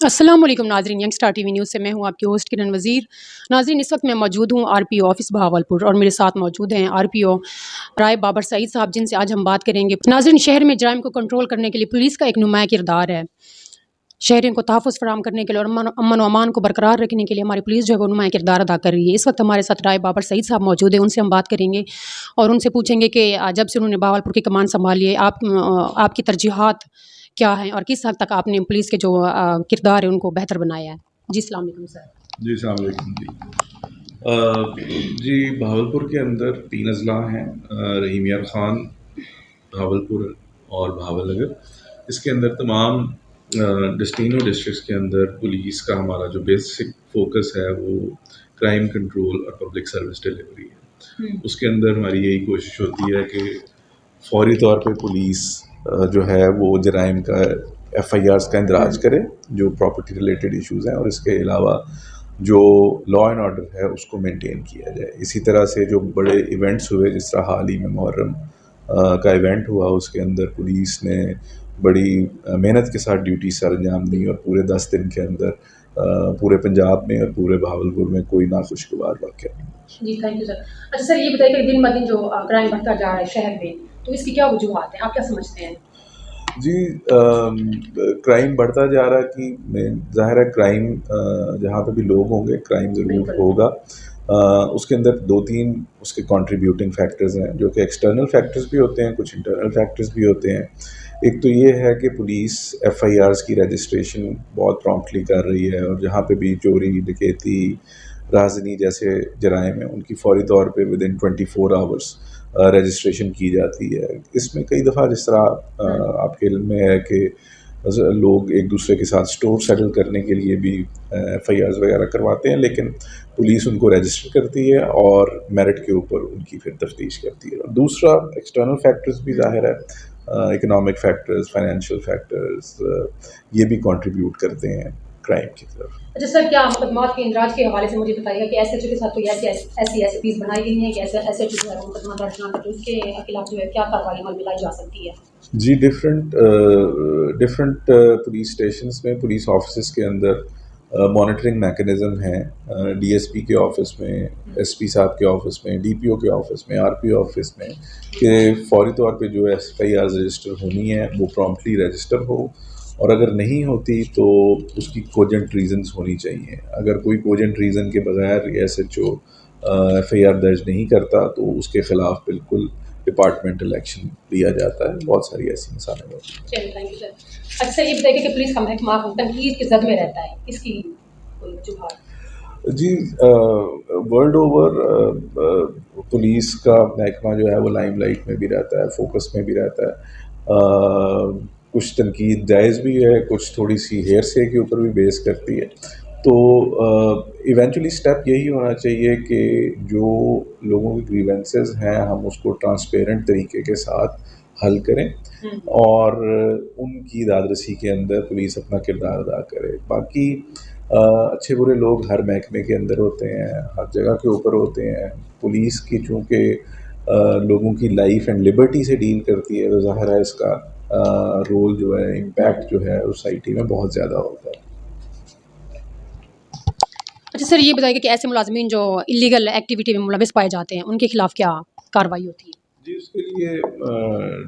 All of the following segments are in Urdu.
السلام علیکم ناظرین، young star T V news سے میں ہوں آپ کی ہوسٹ کرن وزیر۔ ناظرین، اس وقت میں موجود ہوں R P O office Bahawalpur اور میرے ساتھ موجود ہیں آر پی او رائے بابر سعید صاحب، جن سے آج ہم بات کریں گے۔ ناظرین، شہر میں جرائم کو کنٹرول کرنے کے لیے پولیس کا ایک نمایاں کردار ہے۔ شہریوں کو تحفظ فراہم کرنے کے لیے اور امن و امان کو برقرار رکھنے کے لیے ہماری پولیس جو ہے وہ نمایاں کردار ادا کر رہی ہے۔ اس وقت ہمارے ساتھ رائے بابر سعید صاحب موجود ہیں، ان سے ہم بات کریں گے اور ان سے پوچھیں گے کہ جب سے انہوں نے بہاولپور کی کمان سنبھالی ہے، آپ کی ترجیحات کیا ہیں اور کس حد تک آپ نے پولیس کے جو کردار ہے ان کو بہتر بنایا ہے۔ جی السلام علیکم سر۔ جی السلام علیکم جی بہاولپور کے اندر 3 اضلاع ہیں، رحیم یار خان، بہاولپور اور بہاول نگر۔ اس کے اندر تمام تینوں ڈسٹرکٹس کے اندر پولیس کا ہمارا جو بیسک فوکس ہے وہ کرائم کنٹرول اور پبلک سروس ڈیلیوری ہے۔ اس کے اندر ہماری یہی کوشش ہوتی ہے کہ فوری طور پہ پولیس جو ہے وہ جرائم کا FIRs کا اندراج کرے جو پراپرٹی ریلیٹڈ ایشوز ہیں، اور اس کے علاوہ جو لا اینڈ آرڈر ہے اس کو مینٹین کیا جائے۔ اسی طرح سے جو بڑے ایونٹس ہوئے، جس طرح حال ہی میں محرم کا ایونٹ ہوا، اس کے اندر پولیس نے بڑی محنت کے ساتھ ڈیوٹی سر انجام دی اور پورے 10 دن کے اندر پورے پنجاب میں اور پورے بہاولپور میں کوئی ناخوشگوار واقعہ نہیں۔ جی تھینک یو سر۔ اچھا سر، یہ بتائیے کہ دن بہ دن جو کرائم بڑھتا جا رہا ہے شہر میں، تو اس کی کیا وجوہات ہیں، آپ کیا سمجھتے ہیں؟ جی کرائم بڑھتا جا رہا ہے کہ ظاہر ہے کرائم جہاں پہ بھی لوگ ہوں گے کرائم ضرور ہوگا۔ اس کے اندر 2-3 اس کے کنٹریبیوٹنگ فیکٹرز ہیں، جو کہ ایکسٹرنل فیکٹرز بھی ہوتے ہیں، کچھ انٹرنل فیکٹرز بھی ہوتے ہیں۔ ایک تو یہ ہے کہ پولیس FIRs کی رجسٹریشن بہت پرومپٹلی کر رہی ہے، اور جہاں پہ بھی چوری، ڈکیتی، رازنی جیسے جرائم ہیں ان کی فوری طور پہ ودن 24 hours رجسٹریشن کی جاتی ہے۔ اس میں کئی دفعہ جس طرح آپ کے علم میں ہے کہ لوگ ایک دوسرے کے ساتھ اسٹور سیٹل کرنے کے لیے بھی FIRs وغیرہ کرواتے ہیں، لیکن پولیس ان کو رجسٹر کرتی ہے اور میرٹ کے اوپر ان کی پھر تفتیش کرتی ہے۔ دوسرا ایکسٹرنل فیکٹرز بھی ظاہر ہے، اکنامک فیکٹرز، فائنینشیل فیکٹرز، یہ بھی کنٹریبیوٹ کرتے ہیں کرائم کی طرف۔ اچھا سر، کیا مقدمات کے اندراج کے حوالے سے مجھے بتائیے کہ ایس ایچ او کے ساتھ کوئی ایسی SPs بنائی گئی ہیں کہ ایسے ایس ایچ او جو ہے وہ مقدمہ درج نہ کرے، اس کے خلاف جو ہے کیا کارروائی عمل میں لائی جا سکتی ہے؟ جی ڈفرینٹ پولیس اسٹیشنس میں، پولیس آفسز کے اندر مانیٹرنگ میکانزم ہیں، DSP کے آفس میں، SP صاحب کے آفس میں، DPO کے آفس میں، RPO آفس میں، کہ فوری طور پہ جو FIRs رجسٹر ہونی ہے وہ پرومپٹلی رجسٹر ہو، اور اگر نہیں ہوتی تو اس کی کوجنٹ ریزنز ہونی چاہیے۔ اگر کوئی کوجنٹ ریزن کے بغیر SHO FIR درج نہیں کرتا تو اس کے خلاف بالکل ڈپارٹمنٹل ایکشن لیا جاتا ہے۔ بہت ساری ایسی مثالیں ہوتی ہیں۔ چلیے تھینک یو سر۔ اچھا یہ بتائیے کہ پولیس کا محکمہ تنقید کی زد میں رہتا ہے، اس کی کوئی وجوہات؟ جی ورلڈ اوور پولیس کا محکمہ جو ہے وہ لائم لائٹ میں بھی رہتا ہے، فوکس میں بھی رہتا ہے۔ کچھ تنقید جائز بھی ہے، کچھ تھوڑی سی ہیئرسے کے اوپر بھی بیس کرتی ہے۔ تو ایونچولی اسٹیپ یہی ہونا چاہیے کہ جو لوگوں کی گریونسز ہیں ہم اس کو ٹرانسپیرنٹ طریقے کے ساتھ حل کریں، اور ان کی داد رسی کے اندر پولیس اپنا کردار ادا کرے۔ باقی اچھے برے لوگ ہر محکمے کے اندر ہوتے ہیں، ہر جگہ کے اوپر ہوتے ہیں۔ پولیس کی چونکہ لوگوں کی لائف اینڈ لبرٹی سے ڈیل کرتی ہے، تو ظاہر ہے اس کا رول جو ہے، امپیکٹ جو ہے سوسائٹی میں بہت زیادہ ہوتا ہے۔ اچھا سر، یہ بتائیے کہ ایسے ملازمین جو اللیگل ایکٹیویٹی میں ملوث پائے جاتے ہیں ان کے خلاف کیا کارروائی ہوتی ہے؟ جی اس کے لیے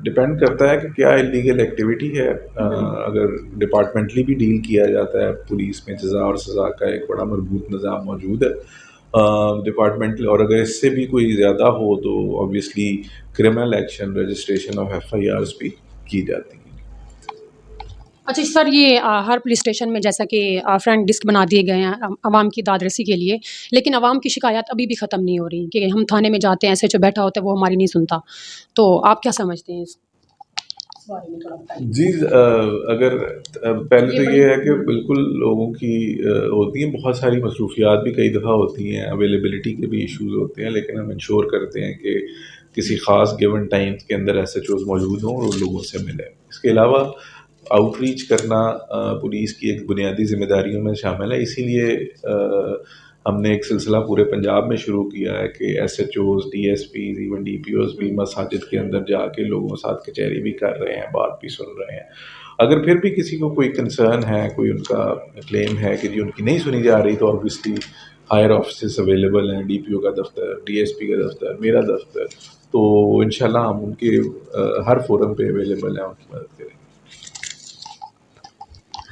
ڈپینڈ کرتا ہے کہ کیا اللیگل ایکٹیویٹی ہے۔ اگر ڈپارٹمنٹلی بھی ڈیل کیا جاتا ہے، پولیس میں جزا اور سزا کا ایک بڑا مربوط نظام موجود ہے ڈپارٹمنٹل، اور اگر اس سے بھی کوئی زیادہ ہو تو obviously criminal action, registration of FIRs بھی کی جاتی ہیں۔ اچھا سر، یہ ہر پولیس اسٹیشن میں جیسا کہ فرنٹ ڈسک بنا دیے گئے ہیں عوام کی داد رسی کے لیے، لیکن عوام کی شکایات ابھی بھی ختم نہیں ہو رہی کہ ہم تھانے میں جاتے ہیں، SHO بیٹھا ہوتا ہے وہ ہماری نہیں سنتا، تو آپ کیا سمجھتے ہیں اس بارے میں تھوڑا بتائیے؟ جی اگر پہلے تو یہ ہے کہ بالکل لوگوں کی ہوتی ہیں بہت ساری مصروفیات بھی کئی دفعہ ہوتی ہیں، اویلیبلٹی کے بھی ایشوز ہوتے ہیں، لیکن ہم انشور کرتے ہیں کہ کسی خاص گیون ٹائم کے اندر SHOs موجود ہوں اور لوگوں سے ملیں۔ اس کے علاوہ آؤٹ ریچ کرنا پولیس کی ایک بنیادی ذمہ داریوں میں شامل ہے، اسی لیے ہم نے ایک سلسلہ پورے پنجاب میں شروع کیا ہے کہ SHOs، DSPs، ایون DPOs بھی مساجد کے اندر جا کے لوگوں کے ساتھ کچہری بھی کر رہے ہیں، بات بھی سن رہے ہیں، اگر پھر بھی کسی کو کوئی کنسرن ہے، کوئی ان کا کلیم ہے کہ جی ان کی نہیں سنی جا رہی، تو آبویسلی ہائر آفسز اویلیبل ہیں، ڈی پی او کا دفتر، ڈی ایس پی کا دفتر، میرا دفتر، تو انشاءاللہ ہم ان کے ہر فورم پہ اویلیبل ہیں، ان کی مدد کریں گے۔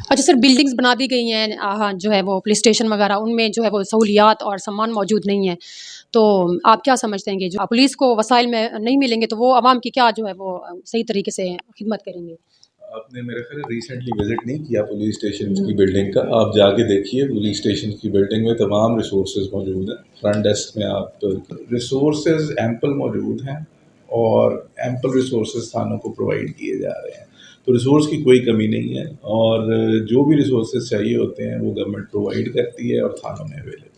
اچھا سر، بلڈنگز بنا دی گئی ہیں ہاں جو ہے وہ پولیس اسٹیشن وغیرہ، ان میں جو ہے وہ سہولیات اور سامان موجود نہیں ہے، تو آپ کیا سمجھتے ہیں کہ جو پولیس کو وسائل میں نہیں ملیں گے تو وہ عوام کی کیا جو ہے وہ صحیح طریقے سے خدمت کریں گے؟ آپ نے میرے خیال ریسنٹلی وزٹ نہیں کیا پولیس اسٹیشن کی بلڈنگ کا، آپ جا کے دیکھیے پولیس اسٹیشن کی بلڈنگ میں تمام ریسورسز موجود ہیں، فرنٹ ڈیسک میں آپ ریسورسز ایمپل موجود ہیں، اور ایمپل ریسورسز تھانوں کو پرووائڈ کیے جا رہے ہیں، تو ریسورس کی کوئی کمی نہیں ہے، اور جو بھی ریسورسز چاہیے ہوتے ہیں وہ گورنمنٹ پرووائڈ کرتی ہے اور تھانوں میں اویلیبل ہے۔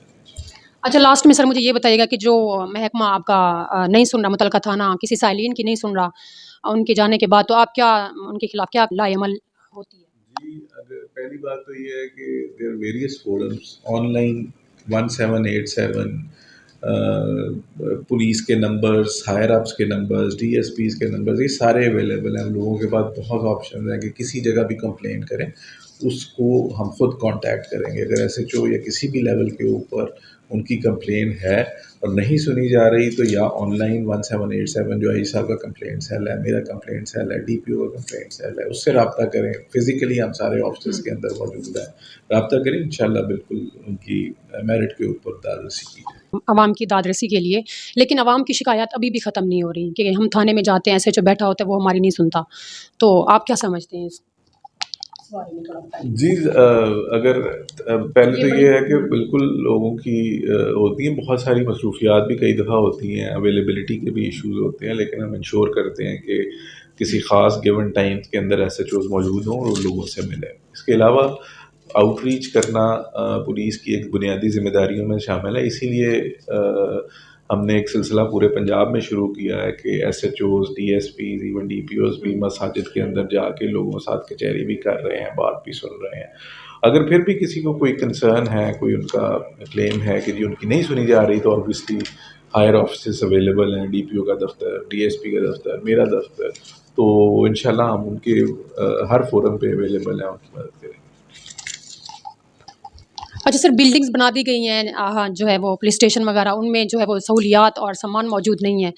اچھا لاسٹ میں سر مجھے یہ بتائیے گا کہ جو محکمہ آپ کا نہیں سن رہا، متعلقہ تھانہ کسی سائلین کی نہیں سن رہا، ان کے جانے کے بعد تو آپ کیا ان کے خلاف کیا لائی عمل ہوتی ہے؟ جی، اگر پہلی بات تو یہ ہے کہ دیر آر ویریس فورمس آن لائن 1787، پولیس کے نمبرز، ہائر اپس کے نمبرز، ڈی ایس پیز کے نمبرز، یہ سارے اویلیبل ہیں، ہم لوگوں کے پاس بہت آپشن ہیں کہ کسی جگہ بھی کمپلین کریں، اس کو ہم خود کانٹیکٹ کریں گے، اگر ایس ایچ او یا کسی بھی لیول کے اوپر ان کی کمپلین ہے اور نہیں سنی جا رہی، تو یا آن لائن 1787 جو آئی صاحب کا کمپلین سیل ہے، میرا کمپلین سیل ہے، ڈی پی او کا کمپلین سیل ہے، اس سے رابطہ کریں، فزیکلی ہم سارے آفسز کے اندر موجود ہیں، رابطہ کریں، انشاءاللہ بالکل ان کی میرٹ کے اوپر دادرسی کی جائے۔ عوام کی داد رسی کے لیے، لیکن عوام کی شکایات ابھی بھی ختم نہیں ہو رہی کہ ہم تھانے میں جاتے ہیں، ایسے جو بیٹھا ہوتا ہے وہ ہماری نہیں سنتا، تو آپ کیا سمجھتے ہیں اس بارے میں تھوڑا بتائیں؟ جی، اگر پہلے تو یہ ہے کہ بالکل لوگوں کی ہوتی ہیں بہت ساری مصروفیات بھی کئی دفعہ ہوتی ہیں، اویلیبلٹی کے بھی ایشوز ہوتے ہیں، لیکن ہم انشور کرتے ہیں کہ کسی خاص گیون ٹائم کے اندر ایس ایچ اوز موجود ہوں اور لوگوں سے ملیں۔ اس کے علاوہ آؤٹ ریچ کرنا پولیس کی ایک بنیادی ذمہ داریوں میں شامل ہے، اسی لیے ہم نے ایک سلسلہ پورے پنجاب میں شروع کیا ہے کہ S H Os, D S Ps, even D P Os بھی مساجد کے اندر جا کے لوگوں ساتھ کچہری بھی کر رہے ہیں، بات بھی سن رہے ہیں۔ اگر پھر بھی کسی کو کوئی کنسرن ہے، کوئی ان کا کلیم ہے کہ جی ان کی نہیں سنی جا رہی، تو آبویسلی ہائر آفسز اویلیبل ہیں، ڈی پی او کا دفتر، ڈی ایس پی کا دفتر، میرا دفتر، تو انشاءاللہ ہم ان کے ہر فورم پہ اویلیبل ہیں، ان کی مدد کریں گے۔ اچھا سر، بلڈنگز بنا دی گئی ہیں ہاں جو ہے وہ پولیس اسٹیشن وغیرہ، ان میں جو ہے وہ سہولیات اور سامان موجود نہیں ہے،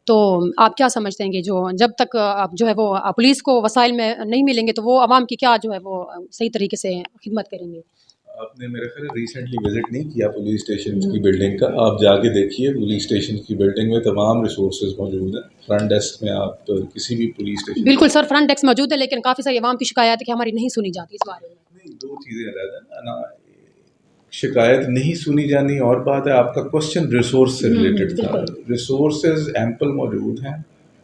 تو آپ کیا سمجھتے ہیں کہ جو جب تک آپ جو ہے وہ پولیس کو وسائل میں نہیں ملیں گے تو وہ عوام کی کیا جو ہے وہ صحیح طریقے سے خدمت کریں گے؟ آپ نے میرے خیال ریسنٹلی وزٹ نہیں کیا پولیس اسٹیشن کی بلڈنگ کا، آپ جا کے دیکھیے پولیس اسٹیشن کی بلڈنگ میں تمام ریسورسز موجود ہیں، فرنٹ ڈیسک میں آپ کسی بھی پولیس اسٹیشن بالکل سر، فرنٹ ڈیسک موجود ہے، لیکن کافی ساری عوام کی شکایت ہے کہ ہماری نہیں سنی جاتی اس بارے میں۔ نہیں، دو چیزیں علیحدہ ہیں نا، شکایت نہیں سنی جانی اور بات ہے، آپ کا کوشچن ریسورس سے ریلیٹڈ تھا، ریسورسز ایمپل موجود ہیں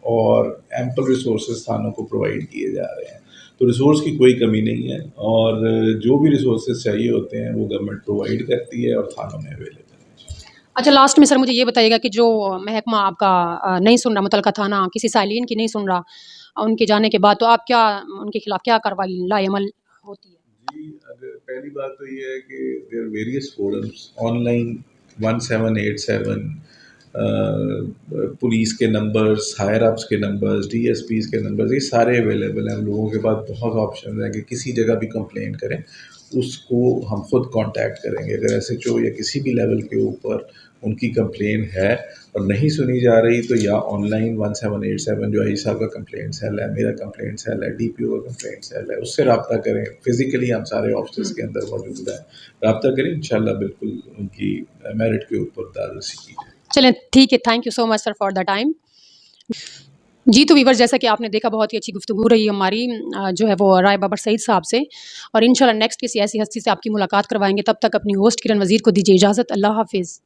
اور ایمپل ریسورسز تھانوں کو پرووائڈ کیے جا رہے ہیں، تو ریسورس کی کوئی کمی نہیں ہے، اور جو بھی ریسورسز چاہیے ہوتے ہیں وہ گورنمنٹ پرووائڈ کرتی ہے اور تھانوں میں اویلیبل ہے۔ اچھا لاسٹ میں سر مجھے یہ بتائیے گا کہ جو محکمہ آپ کا نہیں سن رہا، متعلقہ تھانہ کسی سائلین کی نہیں سن رہا، ان کے جانے کے بعد تو آپ کیا ان کے خلاف کیا کارروائی لائی عمل ہوتی ہے؟ جی، اگر پہلی بات تو یہ ہے کہ دیر آر ویریس فورمس آن لائن 1787، پولیس کے نمبرز، ہائر اپس کے نمبرز، ڈی ایس پیز کے نمبرز، یہ سارے اویلیبل ہیں، ہم لوگوں کے پاس بہت آپشن ہیں کہ کسی جگہ بھی کمپلین کریں، اس کو ہم خود کانٹیکٹ کریں گے، اگر ایس ایچ او یا کسی بھی لیول کے اوپر ان کی کمپلین ہے اور نہیں سنی جا رہی، تو یا آن لائن 1787 جو آئی صاحب کا کمپلین سیل ہے، میرا کمپلین سیل ہے، ڈی پی او کا کمپلین سیل ہے، اس سے رابطہ کریں، فزیکلی ہم سارے آفسز کے اندر موجود ہیں، رابطہ کریں، انشاءاللہ بالکل ان کی میرٹ کے اوپر دادرسی کی جائے۔ چلیں ٹھیک ہے، thank you so much sir for the time. جی تو ویور، جیسا کہ آپ نے دیکھا بہت ہی اچھی گفتگو رہی ہماری جو ہے وہ رائے بابر سعید صاحب سے، اور انشاءاللہ نیکسٹ کسی ایسی ہستی سے آپ کی ملاقات کروائیں گے، تب تک اپنی ہوسٹ کرن وزیر کو دیجیے اجازت، اللہ حافظ۔